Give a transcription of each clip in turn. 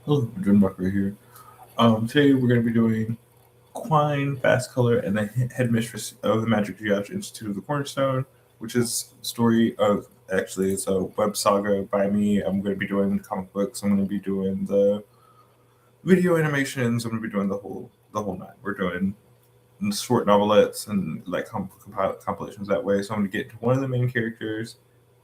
Hello, Jim Bucker here. Today we're going to be doing Quine, Fast Color, and the Headmistress of the Majhik Jhiage Institute of the Cornerstone, which is a story of, actually, it's a web saga by me. I'm going to be doing comic books. I'm going to be doing the video animations. I'm going to be doing the whole nine. We're doing short novelettes and like compilations that way. So I'm going to get to one of the main characters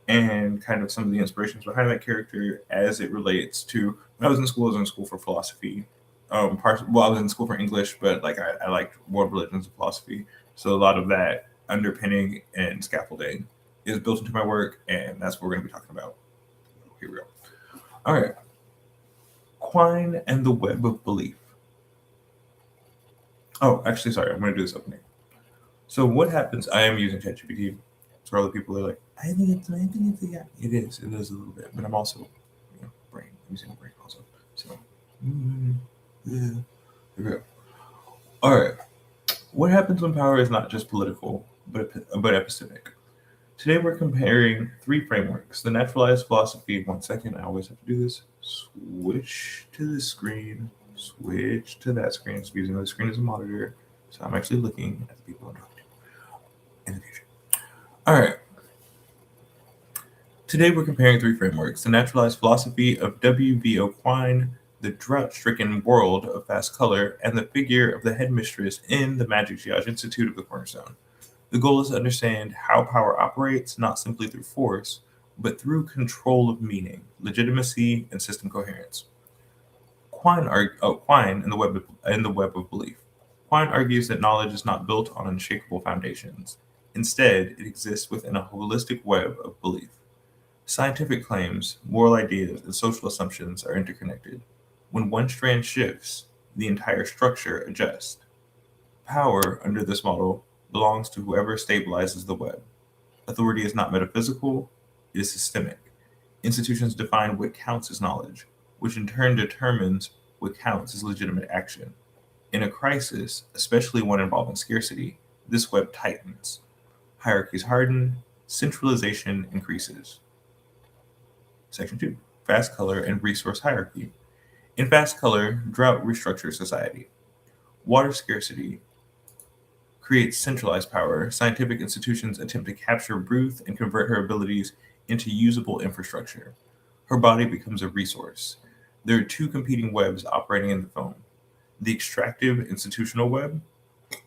and kind of some of the inspirations behind that character as it relates to when I was in school. I was in school for philosophy. I was in school for English, but like I liked world religions and philosophy. So a lot of that underpinning and scaffolding is built into my work, and that's what we're going to be talking about. Here we go. All right. Quine and the Web of Belief. Oh, actually, sorry. I'm going to do this opening. So what happens? I am using ChatGPT. So other people are like, yeah, it is a little bit, but I'm also, brain, using brain also. So, yeah, here we go. All right. What happens when power is not just political, but epistemic? Today we're comparing three frameworks. The naturalized philosophy, one second, I always have to do this. Switch to the screen, switch to that screen. So I'm using the screen as a monitor. So I'm actually looking at the people I'm talking to in the future. All right. Today we're comparing three frameworks: the naturalized philosophy of W.B.O. Quine, the drought-stricken world of Fast Color, and the figure of the headmistress in the Majhik Jhiage Institute of the Cornerstone. The goal is to understand how power operates not simply through force, but through control of meaning, legitimacy, and system coherence. Quine in the web of belief. Quine argues that knowledge is not built on unshakable foundations. Instead, it exists within a holistic web of belief. Scientific claims, moral ideas, and social assumptions are interconnected. When one strand shifts, the entire structure adjusts. Power, under this model, belongs to whoever stabilizes the web. Authority is not metaphysical, it is systemic. Institutions define what counts as knowledge, which in turn determines what counts as legitimate action. In a crisis, especially one involving scarcity, this web tightens. Hierarchies harden, centralization increases. Section 2, Fast Color and Resource Hierarchy. In Fast Color, drought restructures society. Water scarcity creates centralized power. Scientific institutions attempt to capture Ruth and convert her abilities into usable infrastructure. Her body becomes a resource. There are two competing webs operating in the foam: the extractive institutional web,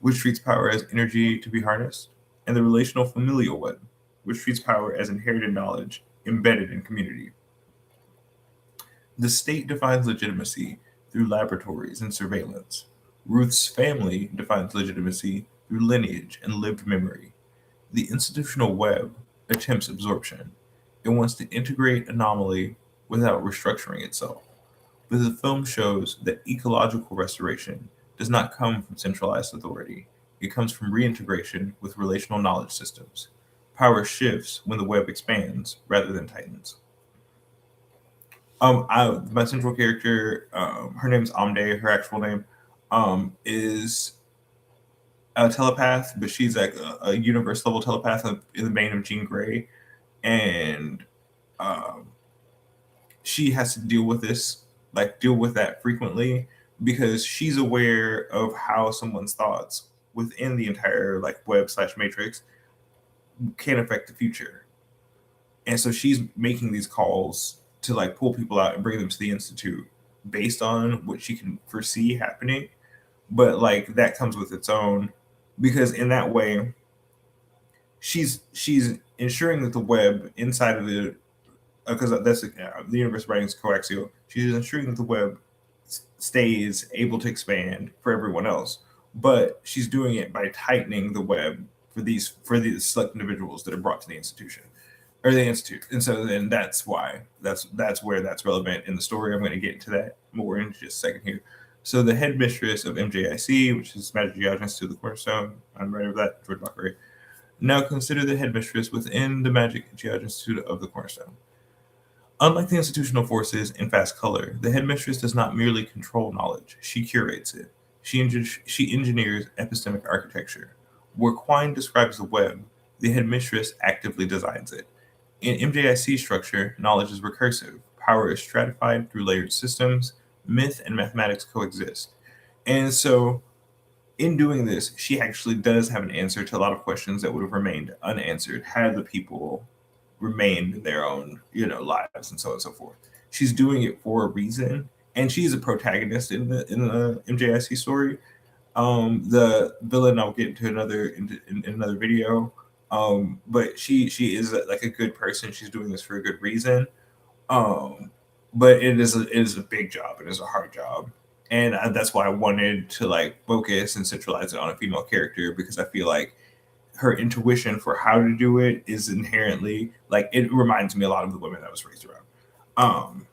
which treats power as energy to be harnessed, and the relational familial web, which treats power as inherited knowledge embedded in community. The state defines legitimacy through laboratories and surveillance. Ruth's family defines legitimacy through lineage and lived memory. The institutional web attempts absorption. It wants to integrate anomaly without restructuring itself. But the film shows that ecological restoration does not come from centralized authority. It comes from reintegration with relational knowledge systems. Power shifts when the web expands rather than tightens. My central character, her name's Amde. Her actual name, is a telepath, but she's like a universe level telepath in the vein of Jean Grey, and um, she has to deal with that frequently because she's aware of how someone's thoughts within the entire like web slash matrix can affect the future, and so she's making these calls to like pull people out and bring them to the institute based on what she can foresee happening. But like that comes with its own, because in that way she's ensuring that the web inside of the, because the universe writing is coaxial. She's ensuring that the web stays able to expand for everyone else, but she's doing it by tightening the web for these select individuals that are brought to the institution or the institute. And so then that's why that's where that's relevant in the story. I'm going to get into that more in just a second here. So the headmistress of MJIC, which is Majhik Jhiage Institute of the Cornerstone, I'm right over that, George Mockery. Now consider the headmistress within the Majhik Jhiage Institute of the Cornerstone. Unlike the institutional forces in Fast Color, the headmistress does not merely control knowledge, she curates it. She engineers epistemic architecture. Where Quine describes the web, the headmistress actively designs it. In MJIC structure, knowledge is recursive. Power is stratified through layered systems. myth and mathematics coexist. And so, in doing this, she actually does have an answer to a lot of questions that would have remained unanswered had the people remained in their own, lives and so on and so forth. She's doing it for a reason, and she's a protagonist in the MJIC story. The villain I'll get into in another video. But she is like a good person. She's doing this for a good reason. Um, but it is a big job. It is a hard job, and that's why I wanted to like focus and centralize it on a female character, because I feel like her intuition for how to do it is inherently like it reminds me a lot of the women I was raised around. Um,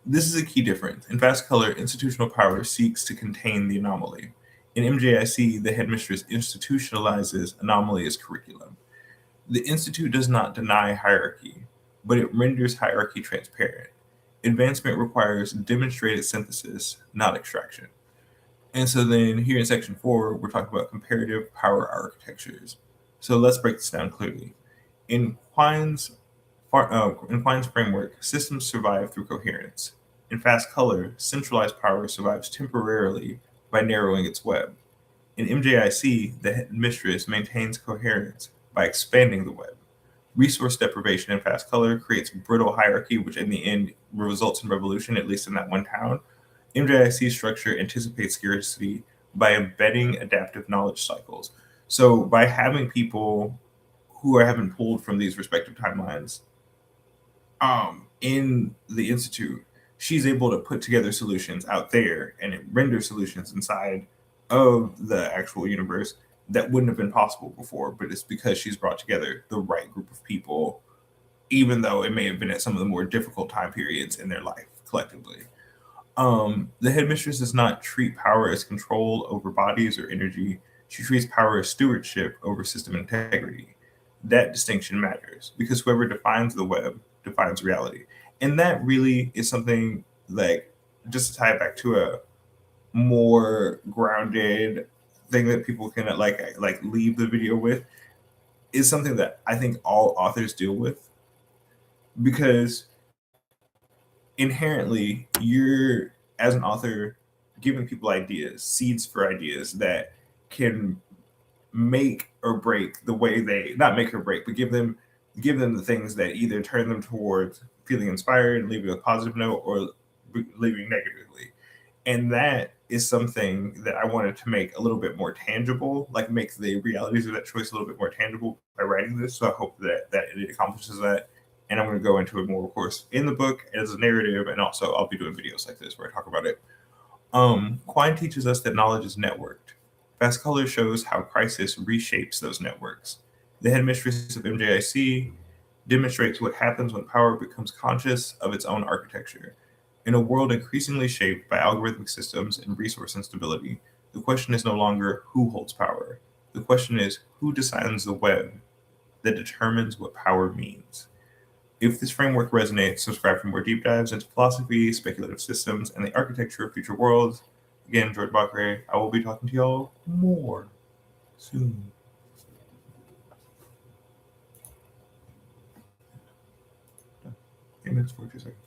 this is a key difference. In Fast Color, institutional power seeks to contain the anomaly. In MJIC, the headmistress institutionalizes anomaly as curriculum. The institute does not deny hierarchy, but it renders hierarchy transparent. Advancement requires demonstrated synthesis, not extraction. And so then here in section 4, we're talking about comparative power architectures. So let's break this down clearly. In Quine's framework, systems survive through coherence. In Fast Color, centralized power survives temporarily by narrowing its web. In MJIC, the headmistress maintains coherence by expanding the web. Resource deprivation in Fast Color creates brittle hierarchy, which in the end results in revolution, at least in that one town. MJIC structure anticipates scarcity by embedding adaptive knowledge cycles. So by having people who have been pulled from these respective timelines in the institute, she's able to put together solutions out there and it renders solutions inside of the actual universe that wouldn't have been possible before. But it's because she's brought together the right group of people, even though it may have been at some of the more difficult time periods in their life collectively. The headmistress does not treat power as control over bodies or energy. She treats power as stewardship over system integrity. That distinction matters because whoever defines the web defines reality. And that really is something like, just to tie it back to a more grounded thing that people can like leave the video with, is something that I think all authors deal with, because inherently you're, as an author, giving people ideas, seeds for ideas that can make or break the way they, not make or break, but give them the things that either turn them towards feeling inspired and leaving a positive note, or leaving negatively. And that is something that I wanted to make a little bit more tangible, like make the realities of that choice a little bit more tangible by writing this. So I hope that it accomplishes that. And I'm going to go into it more, of course, in the book as a narrative, and also I'll be doing videos like this where I talk about it. Quine teaches us that knowledge is networked. Fast Color shows how crisis reshapes those networks. The headmistress of MJIC demonstrates what happens when power becomes conscious of its own architecture. In a world increasingly shaped by algorithmic systems and resource instability, the question is no longer who holds power. The question is who designs the web that determines what power means. If this framework resonates, subscribe for more deep dives into philosophy, speculative systems, and the architecture of future worlds. Again, George Bakre, I will be talking to y'all more soon. 8 minutes, 42 seconds.